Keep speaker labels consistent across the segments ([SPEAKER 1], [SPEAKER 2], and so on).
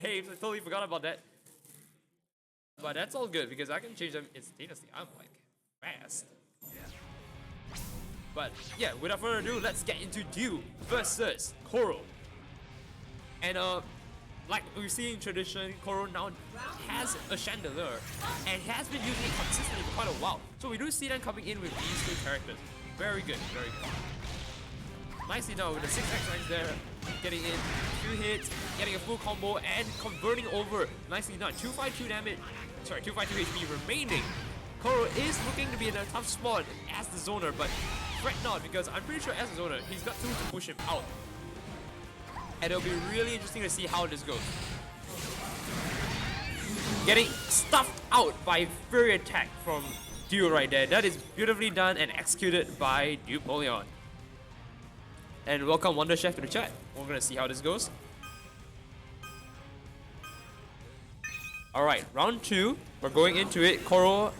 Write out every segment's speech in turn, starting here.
[SPEAKER 1] Hey, I totally forgot about that. But that's all good because I can change them instantaneously. I'm like fast. But yeah, without further ado, let's get into Dew versus Coro. And like we've seen in tradition, Coro now has a Chandelure and has been using it consistently for quite a while. So we do see them coming in with these two characters. Very good, very good. Nicely done with the 6x ranks there, getting in 2 hits, getting a full combo and converting over. Nicely done. 252 damage, sorry, 252 HP remaining. Coro is looking to be in a tough spot as the zoner, but fret not because I'm pretty sure as a zoner, he's got tools to push him out. And it'll be really interesting to see how this goes. Getting stuffed out by Fury Attack from Dew right there. That is beautifully done and executed by Pokkén. And welcome Wonder Chef to the chat. We're gonna see how this goes. Alright, round 2. We're going into it. Coro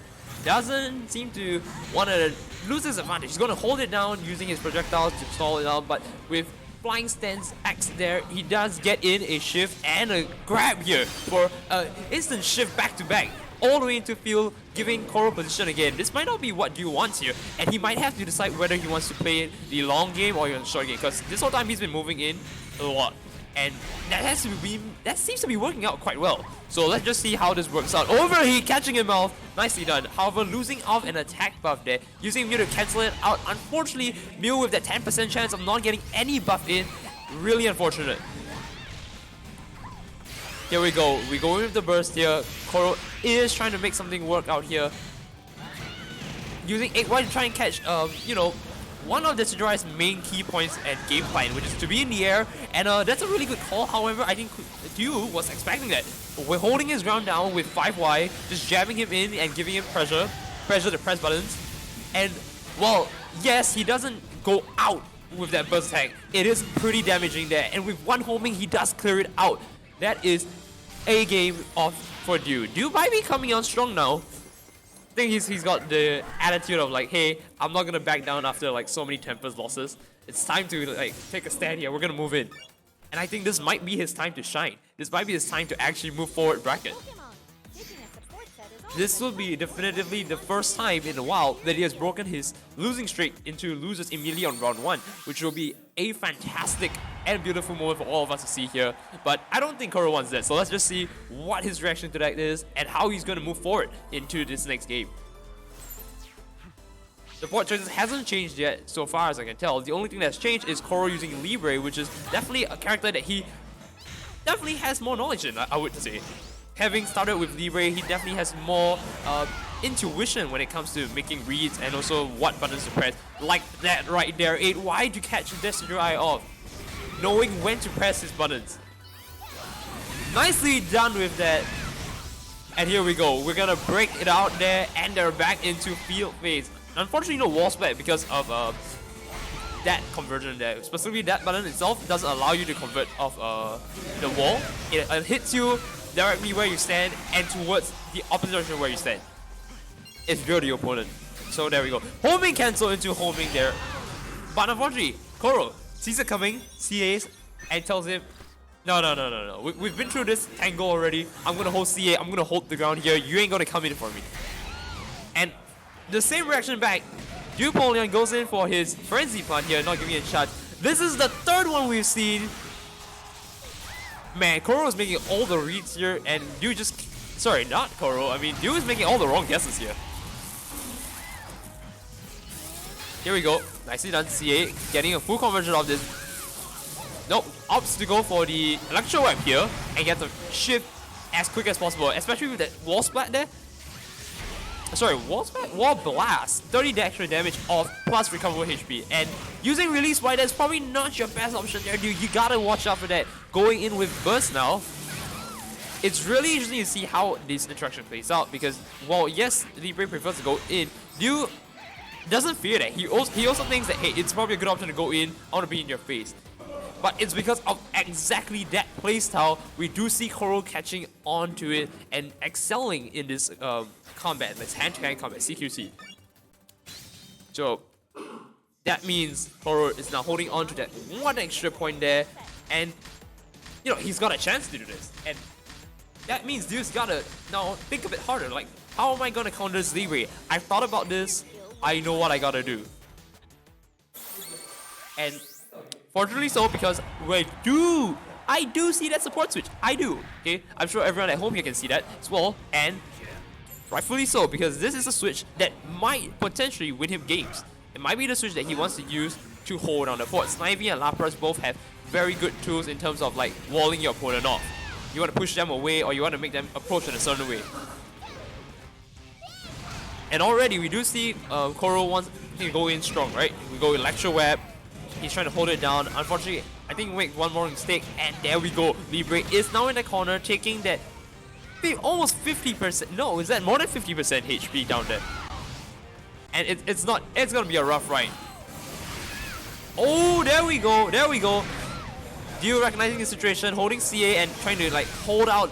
[SPEAKER 1] doesn't seem to want to lose his advantage. He's gonna hold it down using his projectiles to stall it out, but with Flying Stance X there, he does get in a shift and a grab here for an instant shift back to back. All the way into field, giving Coro position again. This might not be what Dew wants here, and he might have to decide whether he wants to play the long game or the short game, because this whole time he's been moving in a lot. And that seems to be working out quite well. So let's just see how this works out. Overheat, catching him off. Nicely done. However, losing off an attack buff there. Using Mew to cancel it out. Unfortunately, Mew with that 10% chance of not getting any buff in. Really unfortunate. Here we go. We go with the burst here. Coro is trying to make something work out here. Using 8Y to try and catch, you know, one of Decidueye's main key points and game plan, which is to be in the air, and that's a really good call. However, I think Dew was expecting that. We're holding his ground down with 5Y, just jabbing him in and giving him pressure to press buttons. And, well, yes, he doesn't go out with that burst attack. It is pretty damaging there, and with one homing, he does clear it out. That is a game off for Dew. Dew might be coming on strong now. I think he's got the attitude of like, hey, I'm not gonna back down after like so many Tempest losses. It's time to like take a stand here. We're gonna move in, and I think this might be his time to shine. This might be his time to actually move forward bracket. This will be definitively the first time in a while that he has broken his losing streak into losers immediately on round 1, which will be a fantastic and beautiful moment for all of us to see here. But I don't think Coro wants that, so let's just see what his reaction to that is and how he's going to move forward into this next game. The port choices hasn't changed yet so far as I can tell. The only thing that's changed is Coro using Libre, which is definitely a character that he definitely has more knowledge in, I would say. Having started with Libre, he definitely has more intuition when it comes to making reads and also what buttons to press. Like that right there, 8Y to catch Decidueye off, knowing when to press his buttons. Nicely done with that. And here we go. We're gonna break it out there, and they're back into field phase. Unfortunately, no wall splat because of that conversion there. Specifically, that button itself doesn't allow you to convert off the wall. It hits you directly where you stand and towards the opposite direction where you stand. It's real the opponent. So there we go. Homing cancel into homing there. But unfortunately, Coro sees it coming, CAs, and tells him, no. We've been through this tangle already. I'm gonna hold CA, I'm gonna hold the ground here. You ain't gonna come in for me. And the same reaction back. Pokkén goes in for his frenzy plant here, not giving it a shot. This is the third one we've seen. Man, Coro is making all the reads here, and Dew just... Sorry, not Coro. I mean, Dew is making all the wrong guesses here. Here we go. Nicely done, CA. Getting a full conversion of this. Nope. Opts to go for the Electro Web here, and get the shift as quick as possible, especially with that wall splat there. Sorry, wall splat? Wall blast. 30 extra damage off, plus recoverable HP. And using Release Y, that's probably not your best option there, dude. You gotta watch out for that. Going in with Burst now. It's really interesting to see how this interaction plays out, because while yes, Libre prefers to go in, Dew doesn't fear that. He also thinks that, hey, it's probably a good option to go in. I want to be in your face. But it's because of exactly that playstyle we do see Coro catching on to it and excelling in this combat, this hand-to-hand combat, CQC. So that means Coro is now holding on to that one extra point there, and you know, he's got a chance to do this. And that means Deuce gotta now think a bit harder. Like, how am I gonna counter this Libre? I've thought about this. I know what I gotta do. And fortunately so, because I do see that support switch. I do. Okay, I'm sure everyone at home here can see that as well, and rightfully so, because this is a switch that might potentially win him games. It might be the switch that he wants to use to hold on the fort. Snivy and Lapras both have very good tools in terms of like walling your opponent off. You want to push them away, or you want to make them approach in a certain way. And already we do see Coro wants to go in strong, right? We go Electro Web. He's trying to hold it down. Unfortunately, I think we make one more mistake, and there we go. Libre is now in the corner, taking that almost 50%. No, is that more than 50% HP down there? And it's gonna be a rough ride. Oh, there we go. There we go. Dio recognizing the situation, holding CA and trying to like hold out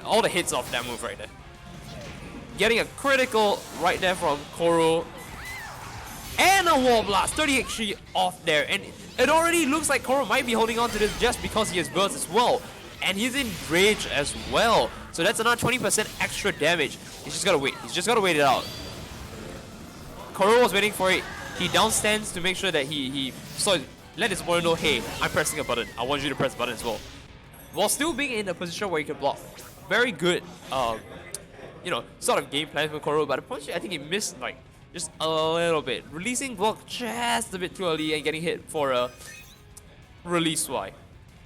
[SPEAKER 1] all the hits off that move right there. Getting a critical right there from Coro. And a wall blast, 30 HP off there, and it already looks like Coro might be holding on to this just because he has burst as well, and he's in rage as well. So that's another 20% extra damage. He's just gotta wait. He's just gotta wait it out. Coro was waiting for it. He down stands to make sure that he let his opponent know, hey, I'm pressing a button. I want you to press the button as well, while still being in a position where he can block. Very good, you know, sort of game plan for Coro. But unfortunately, I think he missed like just a little bit. Releasing block just a bit too early and getting hit for a release Y.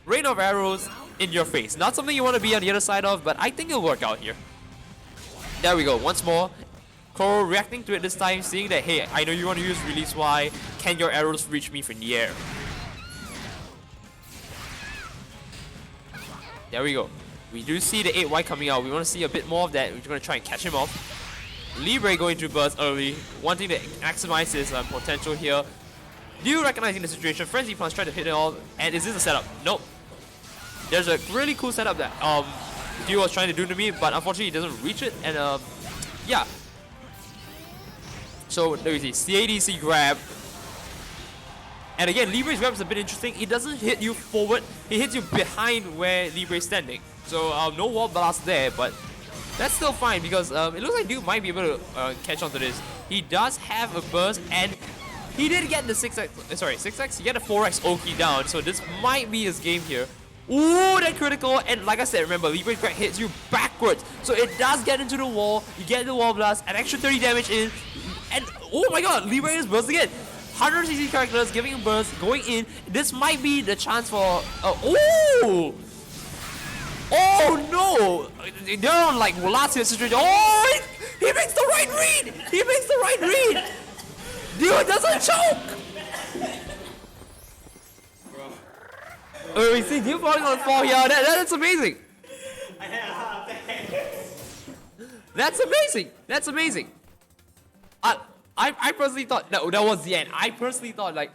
[SPEAKER 1] Rain of arrows in your face. Not something you want to be on the other side of, but I think it'll work out here. There we go, once more. Coro reacting to it this time, seeing that, hey, I know you want to use release Y. Can your arrows reach me from the air? There we go. We do see the 8Y coming out. We want to see a bit more of that. We're going to try and catch him off. Libre going to burst early, wanting to maximize his potential here. Dio recognizing the situation, Frenzy Punch trying to hit it all, and is this a setup? Nope. There's a really cool setup that Dio was trying to do to me, but unfortunately he doesn't reach it, and yeah. So there you see, CADC grab. And again, Libre's grab is a bit interesting. He doesn't hit you forward, he hits you behind where Libre's standing. So no wall blast there, but that's still fine because it looks like Dio might be able to catch on to this. He does have a burst, and he did get the 6x, sorry, 6x, he got a 4x Oki down, so this might be his game here. Ooh, that critical, and like I said, remember, Libre's crack hits you backwards, so it does get into the wall, you get the wall blast, an extra 30 damage in, and oh my god, Libre is burst again. 100cc characters giving him burst, going in. This might be the chance for, oh! Oh no! They're on like last hit situation. Oh! He makes the right read! He makes the right read! Dude doesn't choke! Oh, we see Dio falling on the floor here. That's amazing! That's amazing! That's amazing! I personally thought that was the end. I personally thought like